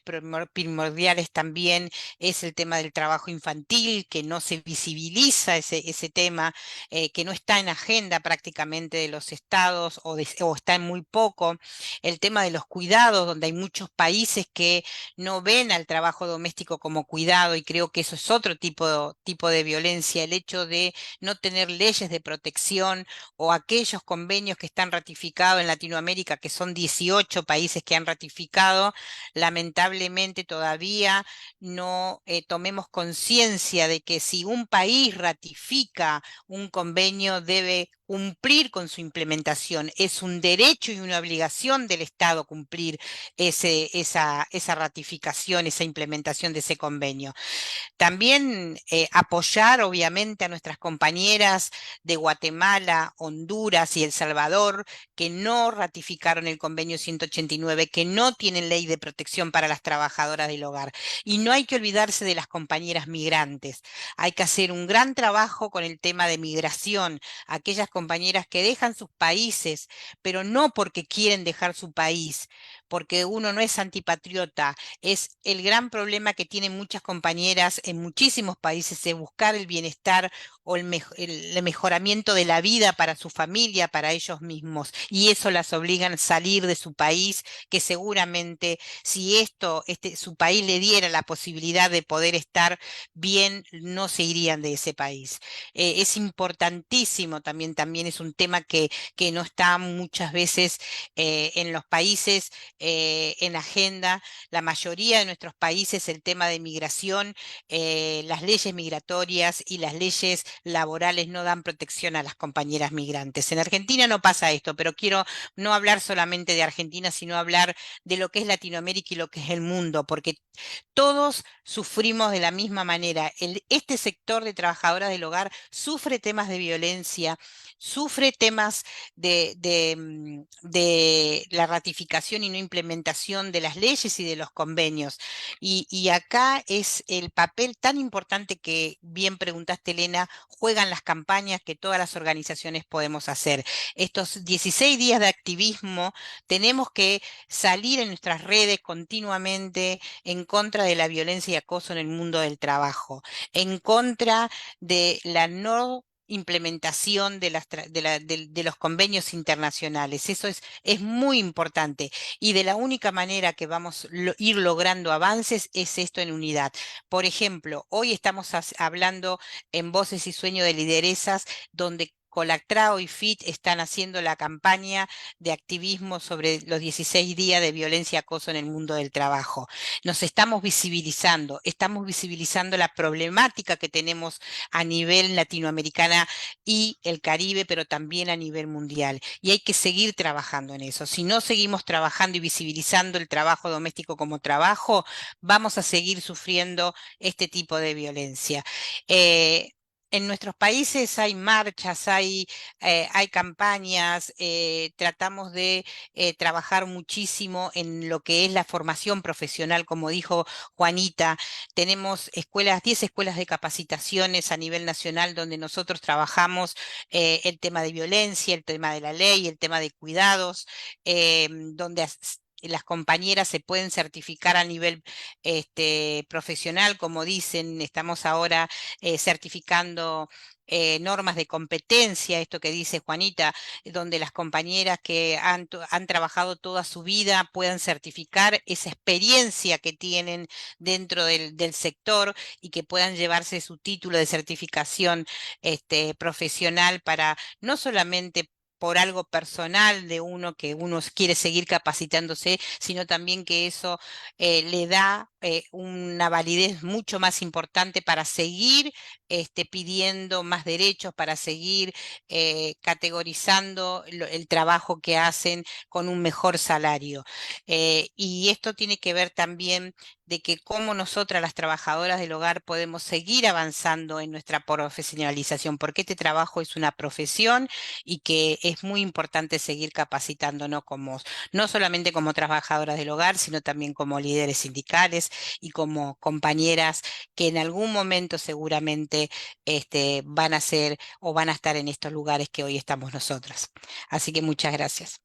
primordiales también es el tema del trabajo infantil, que no se visibiliza ese tema, que no está en agenda prácticamente de los estados o está en muy poco. El tema de los cuidados, donde hay muchos países que no ven al trabajo doméstico como cuidado, y creo que eso es otro tipo de violencia, el hecho de no tener leyes de protección o aquellos convenios que están ratificados en Latinoamérica, que son 18 países que han ratificado, lamentablemente todavía no tomemos conciencia de que si un país ratifica un convenio debe cumplir con su implementación. Es un derecho y una obligación del Estado cumplir esa ratificación, esa implementación de ese convenio. También apoyar obviamente a nuestras compañeras de Guatemala, Honduras y El Salvador que no ratificaron el convenio 189, que no tienen ley de protección para las trabajadoras del hogar. Y no hay que olvidarse de las compañeras migrantes. Hay que hacer un gran trabajo con el tema de migración. Aquellas compañeras que dejan sus países, pero no porque quieren dejar su país, porque uno no es antipatriota, es el gran problema que tienen muchas compañeras en muchísimos países de buscar el bienestar o el mejoramiento de la vida para su familia, para ellos mismos. Y eso las obligan a salir de su país, que seguramente si su país le diera la posibilidad de poder estar bien, no se irían de ese país. Es importantísimo también es un tema que no está muchas veces en los países en agenda. La mayoría de nuestros países el tema de migración, las leyes migratorias y las leyes laborales no dan protección a las compañeras migrantes. En Argentina no pasa esto, pero quiero no hablar solamente de Argentina, sino hablar de lo que es Latinoamérica y lo que es el mundo, porque todos sufrimos de la misma manera. Este sector de trabajadoras del hogar sufre temas de violencia, sufre temas de la ratificación y no implementación de las leyes y de los convenios. Y acá es el papel tan importante que, bien preguntaste, Elena, juegan las campañas que todas las organizaciones podemos hacer. Estos 16 días de activismo tenemos que salir en nuestras redes continuamente en contra de la violencia y acoso en el mundo del trabajo, en contra de la no implementación de los convenios internacionales. Eso es muy importante y de la única manera que vamos a ir logrando avances es esto en unidad. Por ejemplo, hoy estamos hablando en Voces y Sueños de Lideresas, donde Colactrao y FIT están haciendo la campaña de activismo sobre los 16 días de violencia y acoso en el mundo del trabajo. Nos estamos visibilizando la problemática que tenemos a nivel latinoamericana y el Caribe, pero también a nivel mundial. Y hay que seguir trabajando en eso. Si no seguimos trabajando y visibilizando el trabajo doméstico como trabajo, vamos a seguir sufriendo este tipo de violencia. En nuestros países hay marchas, hay campañas, tratamos de trabajar muchísimo en lo que es la formación profesional, como dijo Juanita. Tenemos 10 escuelas de capacitaciones a nivel nacional donde nosotros trabajamos el tema de violencia, el tema de la ley, el tema de cuidados, donde las compañeras se pueden certificar a nivel profesional, como dicen. Estamos ahora certificando normas de competencia, esto que dice Juanita, donde las compañeras que han trabajado toda su vida puedan certificar esa experiencia que tienen dentro del sector y que puedan llevarse su título de certificación profesional para no solamente por algo personal de uno, que uno quiere seguir capacitándose, sino también que eso le da una validez mucho más importante para seguir pidiendo más derechos, para seguir categorizando el trabajo que hacen con un mejor salario. Y esto tiene que ver también de que cómo nosotras las trabajadoras del hogar podemos seguir avanzando en nuestra profesionalización, porque este trabajo es una profesión y que es muy importante seguir capacitándonos no solamente como trabajadoras del hogar, sino también como líderes sindicales y como compañeras que en algún momento seguramente van a ser o van a estar en estos lugares que hoy estamos nosotras. Así que muchas gracias.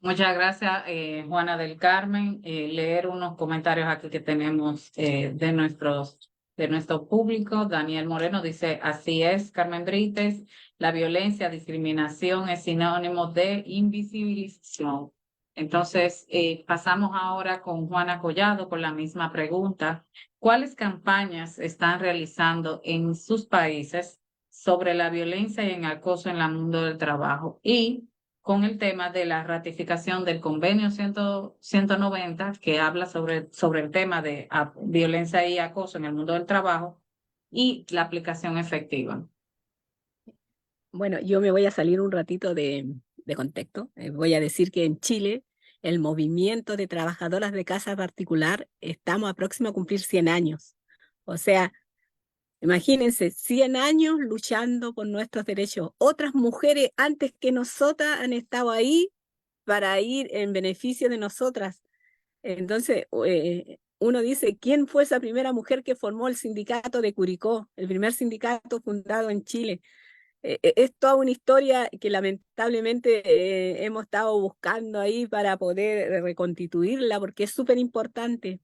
Muchas gracias, Juana del Carmen. Leer unos comentarios aquí que tenemos de nuestro público. Daniel Moreno dice, así es, Carmen Brites, la violencia, discriminación es sinónimo de invisibilización. Entonces, pasamos ahora con Juana Collado con la misma pregunta. ¿Cuáles campañas están realizando en sus países sobre la violencia y el acoso en el mundo del trabajo? Y con el tema de la ratificación del convenio 190, que habla sobre el tema de violencia y acoso en el mundo del trabajo y la aplicación efectiva. Bueno, yo me voy a salir un ratito de contexto. Voy a decir que en Chile el movimiento de trabajadoras de casa particular estamos a próximo a cumplir 100 años. O sea, imagínense, 100 años luchando por nuestros derechos. Otras mujeres antes que nosotras han estado ahí para ir en beneficio de nosotras. Entonces, uno dice, ¿quién fue esa primera mujer que formó el sindicato de Curicó, el primer sindicato fundado en Chile? Es toda una historia que lamentablemente hemos estado buscando ahí para poder reconstituirla, porque es súper importante.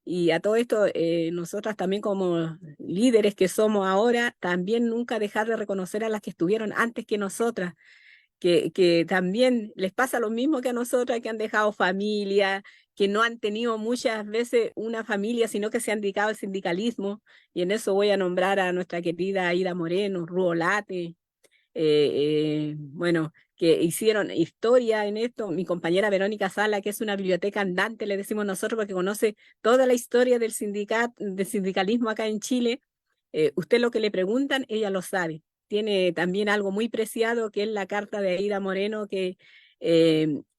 Y a todo esto, nosotras también como líderes que somos ahora, también nunca dejar de reconocer a las que estuvieron antes que nosotras, que también les pasa lo mismo que a nosotras, que han dejado familia, que no han tenido muchas veces una familia, sino que se han dedicado al sindicalismo. Y en eso voy a nombrar a nuestra querida Aida Moreno, Ruolate, bueno, que hicieron historia en esto. Mi compañera Verónica Sala, que es una biblioteca andante, le decimos nosotros, porque conoce toda la historia del sindicalismo acá en Chile. Usted lo que le preguntan, ella lo sabe. Tiene también algo muy preciado, que es la carta de Aída Moreno, que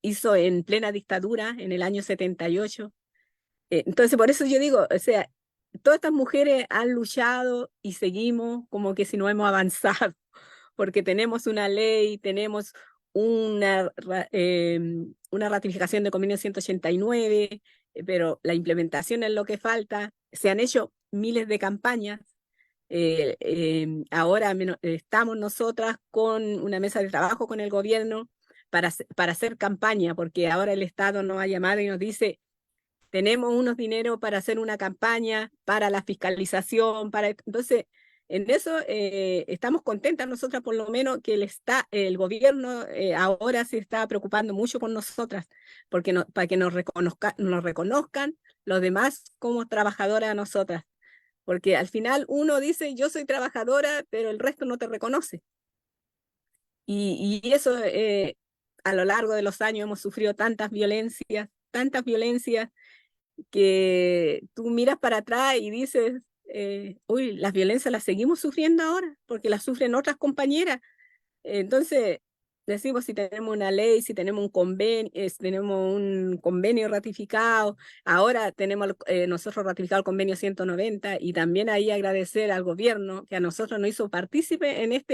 hizo en plena dictadura en el año 78. Entonces, por eso yo digo, o sea, todas estas mujeres han luchado y seguimos como que si no hemos avanzado, porque tenemos una ley, tenemos una ratificación del convenio 189, pero la implementación es lo que falta. Se han hecho miles de campañas. Ahora estamos nosotras con una mesa de trabajo con el gobierno para hacer campaña, porque ahora el Estado nos ha llamado y nos dice, tenemos unos dineros para hacer una campaña, para la fiscalización, entonces, en eso estamos contentas nosotras, por lo menos que el gobierno ahora se está preocupando mucho por nosotras, porque para que nos reconozcan los demás como trabajadoras a nosotras, porque al final uno dice, yo soy trabajadora, pero el resto no te reconoce. Y eso, a lo largo de los años hemos sufrido tantas violencias, que tú miras para atrás y dices, uy, las violencias las seguimos sufriendo ahora, porque las sufren otras compañeras. Entonces, decimos, si tenemos una ley, si tenemos un convenio ratificado, ahora tenemos nosotros ratificado el convenio 190, y también ahí agradecer al gobierno que a nosotros nos hizo partícipe en esta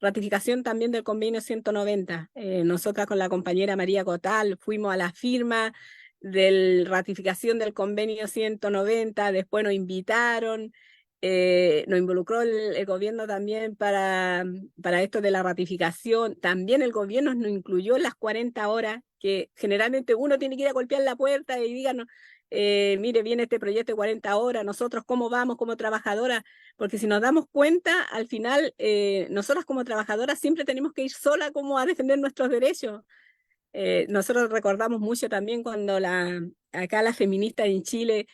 ratificación también del convenio 190. Nosotras con la compañera María Cotal fuimos a la firma de la ratificación del convenio 190, después nos invitaron, nos involucró el gobierno también para esto de la ratificación. También el gobierno nos incluyó en las 40 horas, que generalmente uno tiene que ir a golpear la puerta y díganos, mire, viene este proyecto de 40 horas, nosotros cómo vamos como trabajadoras, porque si nos damos cuenta, al final, nosotras como trabajadoras siempre tenemos que ir sola como a defender nuestros derechos. Nosotros recordamos mucho también cuando acá las feministas en Chile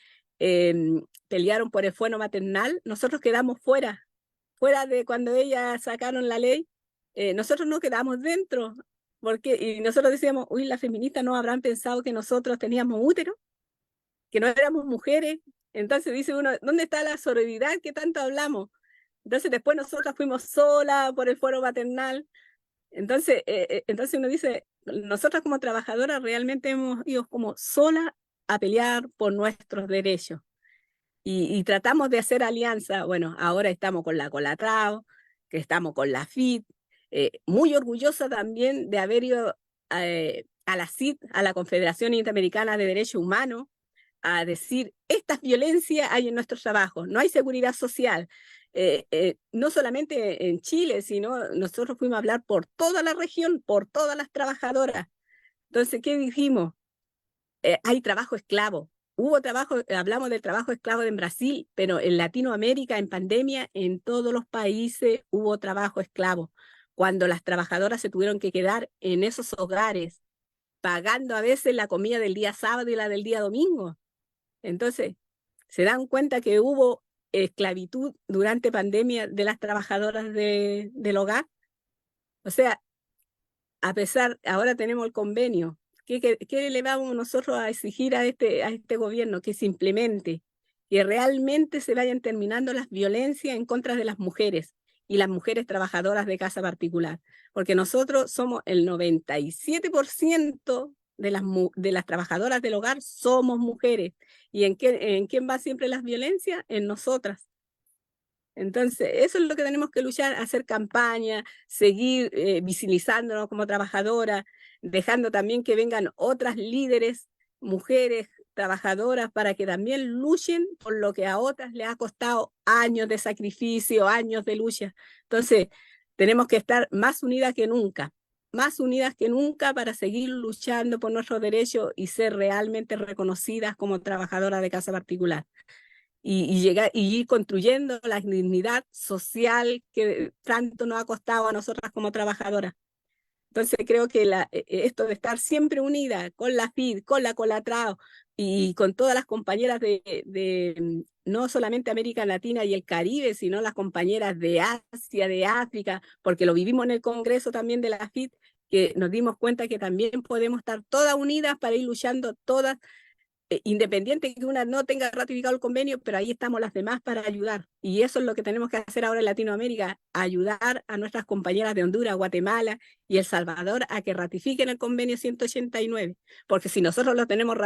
pelearon por el fuero maternal, nosotros quedamos fuera de cuando ellas sacaron la ley, nosotros no quedamos dentro, y nosotros decíamos, uy, las feministas no habrán pensado que nosotros teníamos útero, que no éramos mujeres. Entonces dice uno, ¿dónde está la sororidad que tanto hablamos? Entonces después nosotras fuimos solas por el fuero maternal. Entonces uno dice, nosotras como trabajadoras realmente hemos ido como solas a pelear por nuestros derechos. Y tratamos de hacer alianza. Bueno, ahora estamos con la Colatrao, que estamos con la FIT, muy orgullosa también de haber ido a la CID, a la Confederación Interamericana de Derechos Humanos, a decir, estas violencias hay en nuestros trabajos, no hay seguridad social. No solamente en Chile, sino nosotros fuimos a hablar por toda la región, por todas las trabajadoras. Entonces, ¿qué dijimos? Hay trabajo esclavo. Hubo trabajo, hablamos del trabajo esclavo en Brasil, pero en Latinoamérica, en pandemia, en todos los países hubo trabajo esclavo. Cuando las trabajadoras se tuvieron que quedar en esos hogares, pagando a veces la comida del día sábado y la del día domingo. Entonces, se dan cuenta que hubo esclavitud durante pandemia de las trabajadoras del hogar. O sea, a pesar, ahora tenemos el convenio. ¿Qué le vamos nosotros a exigir a este gobierno? Que se implemente, que realmente se vayan terminando las violencias en contra de las mujeres y las mujeres trabajadoras de casa particular, porque nosotros somos el 97% de las trabajadoras del hogar somos mujeres. ¿Y en quién va siempre las violencias? En nosotras. Entonces, eso es lo que tenemos que luchar, hacer campaña, seguir visibilizándonos como trabajadoras, dejando también que vengan otras líderes, mujeres trabajadoras, para que también luchen por lo que a otras les ha costado años de sacrificio, años de lucha. Entonces, tenemos que estar más unidas que nunca para seguir luchando por nuestros derechos y ser realmente reconocidas como trabajadoras de casa particular. Y ir construyendo la dignidad social que tanto nos ha costado a nosotras como trabajadoras. Entonces creo que esto de estar siempre unida con la FID, con la Colatrao y con todas las compañeras de no solamente América Latina y el Caribe, sino las compañeras de Asia, de África, porque lo vivimos en el Congreso también de la FID, que nos dimos cuenta que también podemos estar todas unidas para ir luchando todas, independiente que una no tenga ratificado el convenio, pero ahí estamos las demás para ayudar. Y eso es lo que tenemos que hacer ahora en Latinoamérica, ayudar a nuestras compañeras de Honduras, Guatemala y El Salvador a que ratifiquen el convenio 189, porque si nosotros lo tenemos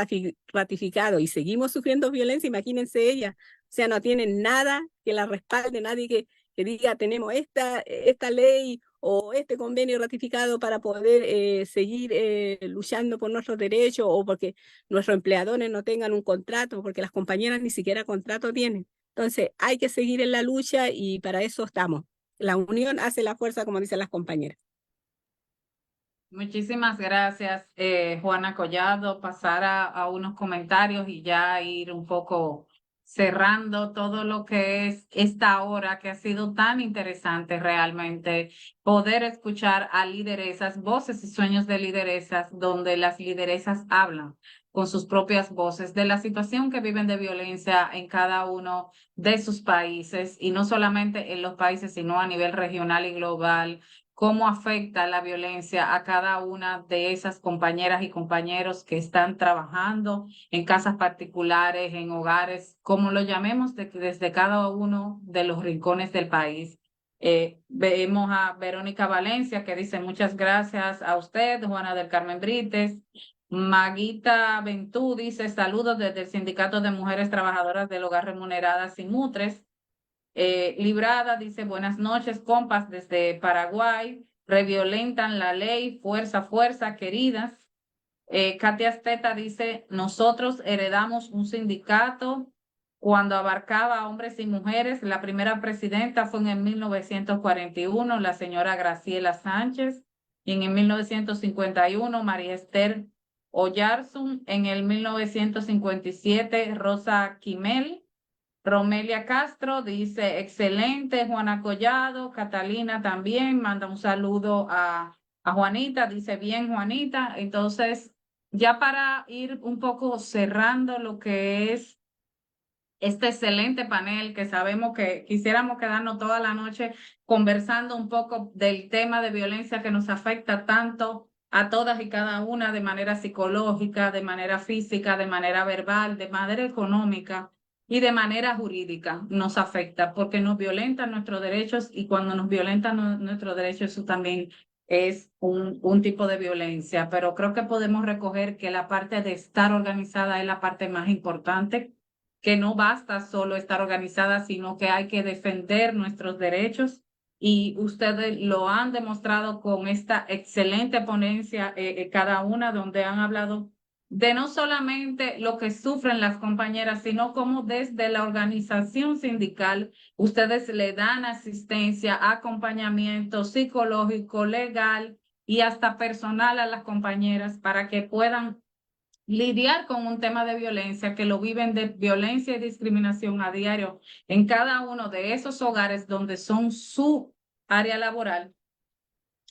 ratificado y seguimos sufriendo violencia, imagínense ellas, o sea, no tienen nada que la respalde, nadie que diga tenemos esta ley o este convenio ratificado para poder seguir luchando por nuestros derechos o porque nuestros empleadores no tengan un contrato, porque las compañeras ni siquiera contrato tienen. Entonces, hay que seguir en la lucha y para eso estamos. La unión hace la fuerza, como dicen las compañeras. Muchísimas gracias, Juana Collado. Pasar a unos comentarios y ya ir un poco cerrando todo lo que es esta hora que ha sido tan interesante realmente, poder escuchar a lideresas, voces y sueños de lideresas, donde las lideresas hablan con sus propias voces de la situación que viven de violencia en cada uno de sus países, y no solamente en los países, sino a nivel regional y global, cómo afecta la violencia a cada una de esas compañeras y compañeros que están trabajando en casas particulares, en hogares, como lo llamemos, desde cada uno de los rincones del país. Vemos a Verónica Valencia que dice muchas gracias a usted, Juana del Carmen Brites. Maguita Ventú dice saludos desde el Sindicato de Mujeres Trabajadoras del Hogar Remuneradas y Mutres. Librada dice buenas noches, compas desde Paraguay, reviolentan la ley, fuerza, fuerza, queridas. Katia Esteta dice, nosotros heredamos un sindicato cuando abarcaba a hombres y mujeres. La primera presidenta fue en el 1941, la señora Graciela Sánchez, y en el 1951, María Esther Oyarzún, en el 1957, Rosa Quimel. Romelia Castro dice, excelente, Juana Collado, Catalina también, manda un saludo a Juanita, dice, bien, Juanita. Entonces, ya para ir un poco cerrando lo que es este excelente panel, que sabemos que quisiéramos quedarnos toda la noche conversando un poco del tema de violencia que nos afecta tanto a todas y cada una de manera psicológica, de manera física, de manera verbal, de manera económica y de manera jurídica nos afecta porque nos violentan nuestros derechos, y cuando nos violentan nuestros derechos eso también es un tipo de violencia. Pero creo que podemos recoger que la parte de estar organizada es la parte más importante, que no basta solo estar organizada, sino que hay que defender nuestros derechos. Y ustedes lo han demostrado con esta excelente ponencia, cada una, donde han hablado de no solamente lo que sufren las compañeras, sino cómo desde la organización sindical ustedes le dan asistencia, acompañamiento psicológico, legal y hasta personal a las compañeras para que puedan lidiar con un tema de violencia, que lo viven de violencia y discriminación a diario en cada uno de esos hogares donde son su área laboral.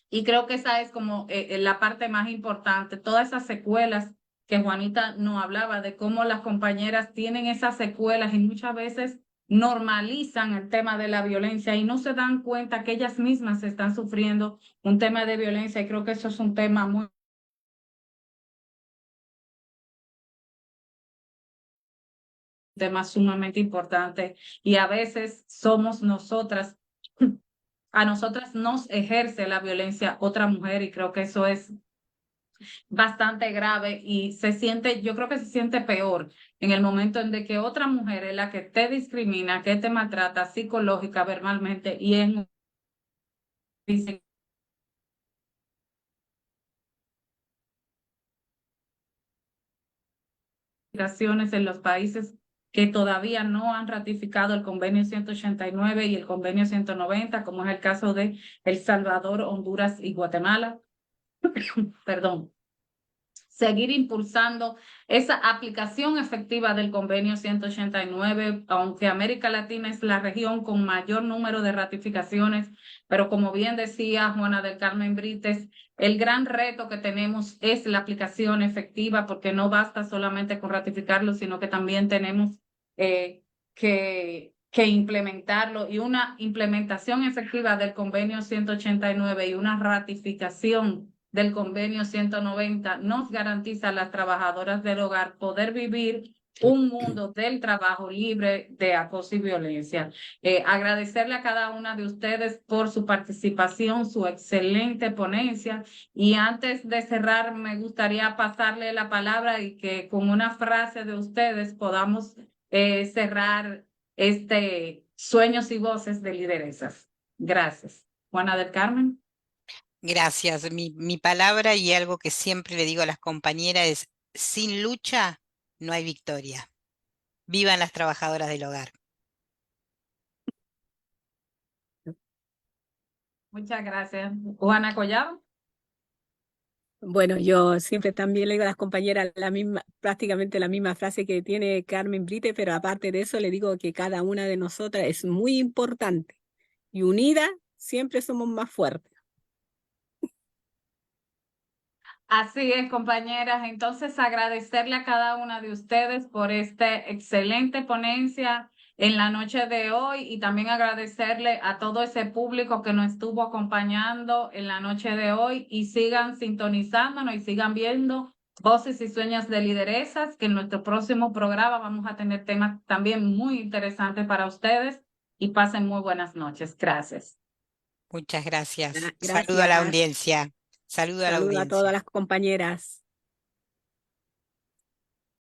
Y creo que esa es como la parte más importante, todas esas secuelas que Juanita nos hablaba, de cómo las compañeras tienen esas secuelas y muchas veces normalizan el tema de la violencia y no se dan cuenta que ellas mismas están sufriendo un tema de violencia. Y creo que eso es un tema muy tema sumamente importante, y a veces somos nosotras, a nosotras nos ejerce la violencia otra mujer, y creo que eso es bastante grave y se siente, yo creo que se siente peor en el momento en de que otra mujer es la que te discrimina, que te maltrata psicológica, verbalmente y en situaciones en los países que todavía no han ratificado el convenio 189 y el convenio 190, como es el caso de El Salvador, Honduras y Guatemala. Perdón. Seguir impulsando esa aplicación efectiva del convenio 189, aunque América Latina es la región con mayor número de ratificaciones, pero como bien decía Juana del Carmen Brites, el gran reto que tenemos es la aplicación efectiva, porque no basta solamente con ratificarlo, sino que también tenemos que implementarlo, y una implementación efectiva del convenio 189 y una ratificación del convenio 190 nos garantiza a las trabajadoras del hogar poder vivir un mundo del trabajo libre de acoso y violencia. Agradecerle a cada una de ustedes por su participación, su excelente ponencia. Y antes de cerrar, me gustaría pasarle la palabra y que con una frase de ustedes podamos cerrar este Sueños y Voces de Lideresas. Gracias. Juana del Carmen. Gracias. Mi palabra y algo que siempre le digo a las compañeras es, sin lucha no hay victoria. Vivan las trabajadoras del hogar. Muchas gracias. Juana Collado. Bueno, yo siempre también le digo a las compañeras prácticamente la misma frase que tiene Carmen Brite, pero aparte de eso le digo que cada una de nosotras es muy importante y unida siempre somos más fuertes. Así es, compañeras. Entonces, agradecerle a cada una de ustedes por esta excelente ponencia en la noche de hoy y también agradecerle a todo ese público que nos estuvo acompañando en la noche de hoy y sigan sintonizándonos y sigan viendo Voces y Sueños de Lideresas, que en nuestro próximo programa vamos a tener temas también muy interesantes para ustedes y pasen muy buenas noches. Gracias. Muchas gracias. Saludo a la Gracias. audiencia. Saludo a la Saludo a audiencia. todas las compañeras.